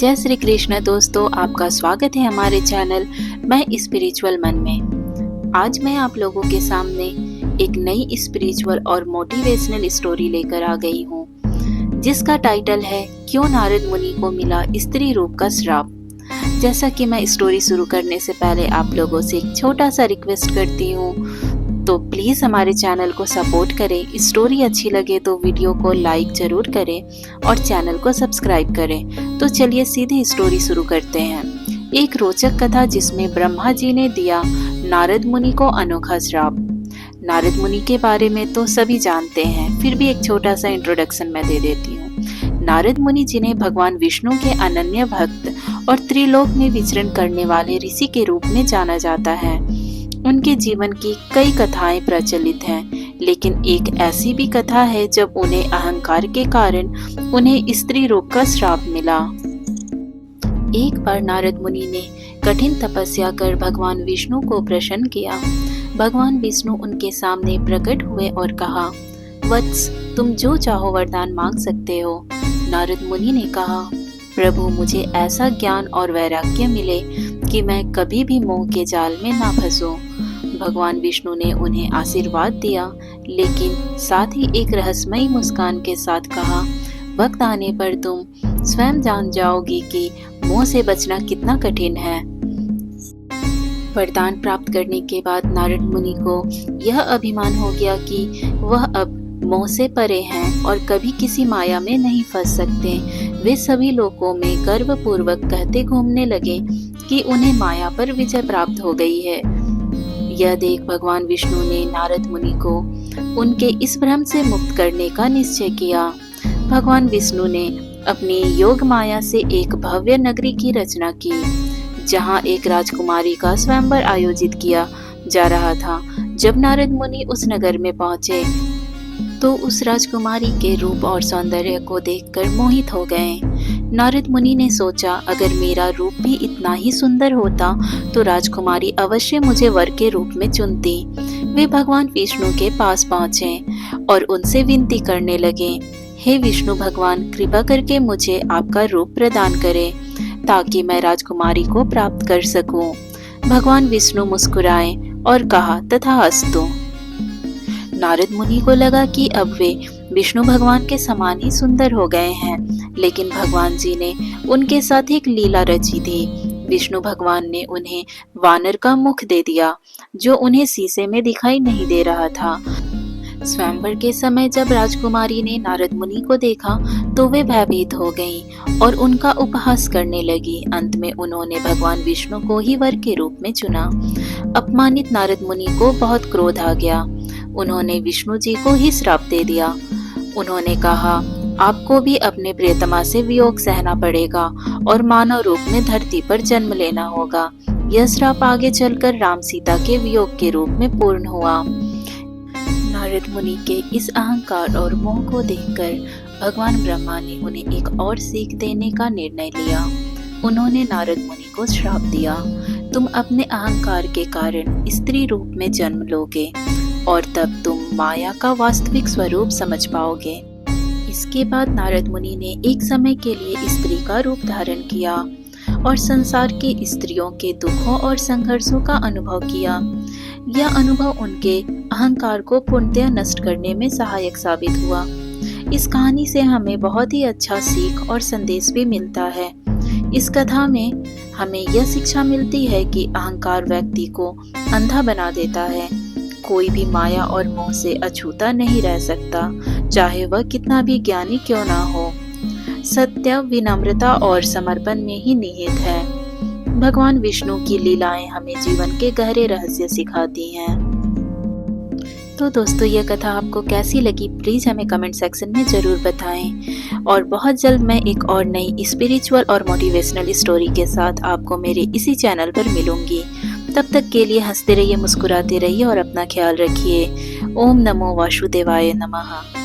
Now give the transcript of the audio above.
जय श्री कृष्ण दोस्तों, आपका स्वागत है हमारे चैनल मैं स्पिरिचुअल मन में। आज मैं आप लोगों के सामने एक नई स्पिरिचुअल और मोटिवेशनल स्टोरी लेकर आ गई हूँ, जिसका टाइटल है क्यों नारद मुनि को मिला स्त्री रूप का श्राप। जैसा कि मैं स्टोरी शुरू करने से पहले आप लोगों से एक छोटा सा रिक्वेस्ट करती हूँ, तो प्लीज़ हमारे चैनल को सपोर्ट करें। स्टोरी अच्छी लगे तो वीडियो को लाइक जरूर करें और चैनल को सब्सक्राइब करें। तो चलिए सीधे स्टोरी शुरू करते हैं। एक रोचक कथा जिसमें ब्रह्मा जी ने दिया नारद मुनि को अनोखा श्राप। नारद मुनि के बारे में तो सभी जानते हैं, फिर भी एक छोटा सा इंट्रोडक्शन मैं दे देती हूँ। नारद मुनि जिन्हें भगवान विष्णु के अनन्य भक्त और त्रिलोक में विचरण करने वाले ऋषि के रूप में जाना जाता है। उनके जीवन की कई कथाएं प्रचलित हैं, लेकिन एक ऐसी भी कथा है जब उन्हें अहंकार के कारण उन्हें स्त्री रूप का श्राप मिला। एक बार नारद मुनि ने कठिन तपस्या कर भगवान विष्णु को प्रसन्न किया। भगवान विष्णु उनके सामने प्रकट हुए और कहा, वत्स, तुम जो चाहो वरदान मांग सकते हो। नारद मुनि ने कहा, प्रभु, मुझे ऐसा ज्ञान और वैराग्य मिले कि मैं कभी भी मोह के जाल में ना फंसूं। भगवान विष्णु ने उन्हें आशीर्वाद दिया, लेकिन साथ ही एक रहस्यमयी मुस्कान के साथ कहा, वक्त आने पर तुम स्वयं जान जाओगी कि मोह से बचना कितना कठिन है। वरदान प्राप्त करने के बाद नारद मुनि को यह अभिमान हो गया कि वह अब मोह से परे हैं और कभी किसी माया में नहीं फंस सकते। वे सभी लोकों में गर्व पूर्वक कहते घूमने लगे कि उन्हें माया पर विजय प्राप्त हो गई है। यह देख भगवान विष्णु ने नारद मुनि को उनके इस भ्रम से मुक्त करने का निश्चय किया। भगवान विष्णु ने अपनी योग माया से एक भव्य नगरी की रचना की, जहां एक राजकुमारी का स्वयंवर आयोजित किया जा रहा था। जब नारद मुनि उस नगर में पहुंचे तो उस राजकुमारी के रूप और सौंदर्य को देखकर मोहित हो गए। नारद मुनि ने सोचा, अगर मेरा रूप भी इतना ही सुंदर होता तो राजकुमारी अवश्य मुझे वर के रूप में चुनती। वे भगवान विष्णु के पास पहुंचे और उनसे विनती करने लगे, हे विष्णु भगवान, कृपा करके मुझे आपका रूप प्रदान करें ताकि मैं राजकुमारी को प्राप्त कर सकूं। भगवान विष्णु मुस्कुराए और कहा, तथास्तु। नारद मुनि को लगा कि अब वे विष्णु भगवान के समान ही सुंदर हो गए हैं, लेकिन भगवान जी ने उनके साथ एक लीला रची थी। विष्णु भगवान ने उन्हें वानर का मुख दे दिया, जो उन्हें शीशे में दिखाई नहीं दे रहा था। स्वयंवर के समय जब राजकुमारी ने नारद मुनि को देखा तो वे भयभीत हो गईं और उनका उपहास करने लगी। अंत में उन्होंने भगवान विष्णु को ही वर के रूप में चुना। अपमानित नारद मुनि को बहुत क्रोध आ गया। उन्होंने विष्णु जी को ही श्राप दे दिया। उन्होंने कहा, आपको भी अपने प्रियतमा से वियोग सहना पड़ेगा और मानव रूप में धरती पर जन्म लेना होगा। यह श्राप आगे चलकर राम सीता के वियोग के रूप में पूर्ण हुआ। नारद मुनि के इस अहंकार और मोह को देखकर भगवान ब्रह्मा ने उन्हें एक और सीख देने का निर्णय लिया। उन्होंने नारद मुनि को श्राप दिया, तुम अपने अहंकार के कारण स्त्री रूप में जन्म लोगे और तब तुम माया का वास्तविक स्वरूप समझ पाओगे। इसके बाद नारद मुनि ने एक समय के लिए स्त्री का रूप धारण किया और संसार के स्त्रियों के दुखों और संघर्षों का अनुभव किया। यह अनुभव उनके अहंकार को पूर्णतः नष्ट करने में सहायक साबित हुआ। इस कहानी से हमें बहुत ही अच्छा सीख और संदेश भी मिलता है। इस कथा में हमें यह शिक्षा मिलती है कि अहंकार व्यक्ति को अंधा बना देता है। कोई भी माया और मोह से अछूता नहीं रह सकता, चाहे वह कितना भी ज्ञानी क्यों ना हो। सत्य, विनम्रता और समर्पण में ही निहित है। भगवान विष्णु की लीलाएं हमें जीवन के गहरे रहस्य सिखाती हैं। तो दोस्तों, यह कथा आपको कैसी लगी प्लीज हमें कमेंट सेक्शन में जरूर बताएं। और बहुत जल्द मैं एक और नई स्पिरिचुअल और मोटिवेशनल स्टोरी के साथ आपको मेरे इसी चैनल पर मिलूंगी। तब तक के लिए हंसते रहिए, मुस्कुराते रहिए और अपना ख्याल रखिए। ओम नमो वासुदेवाय नमः।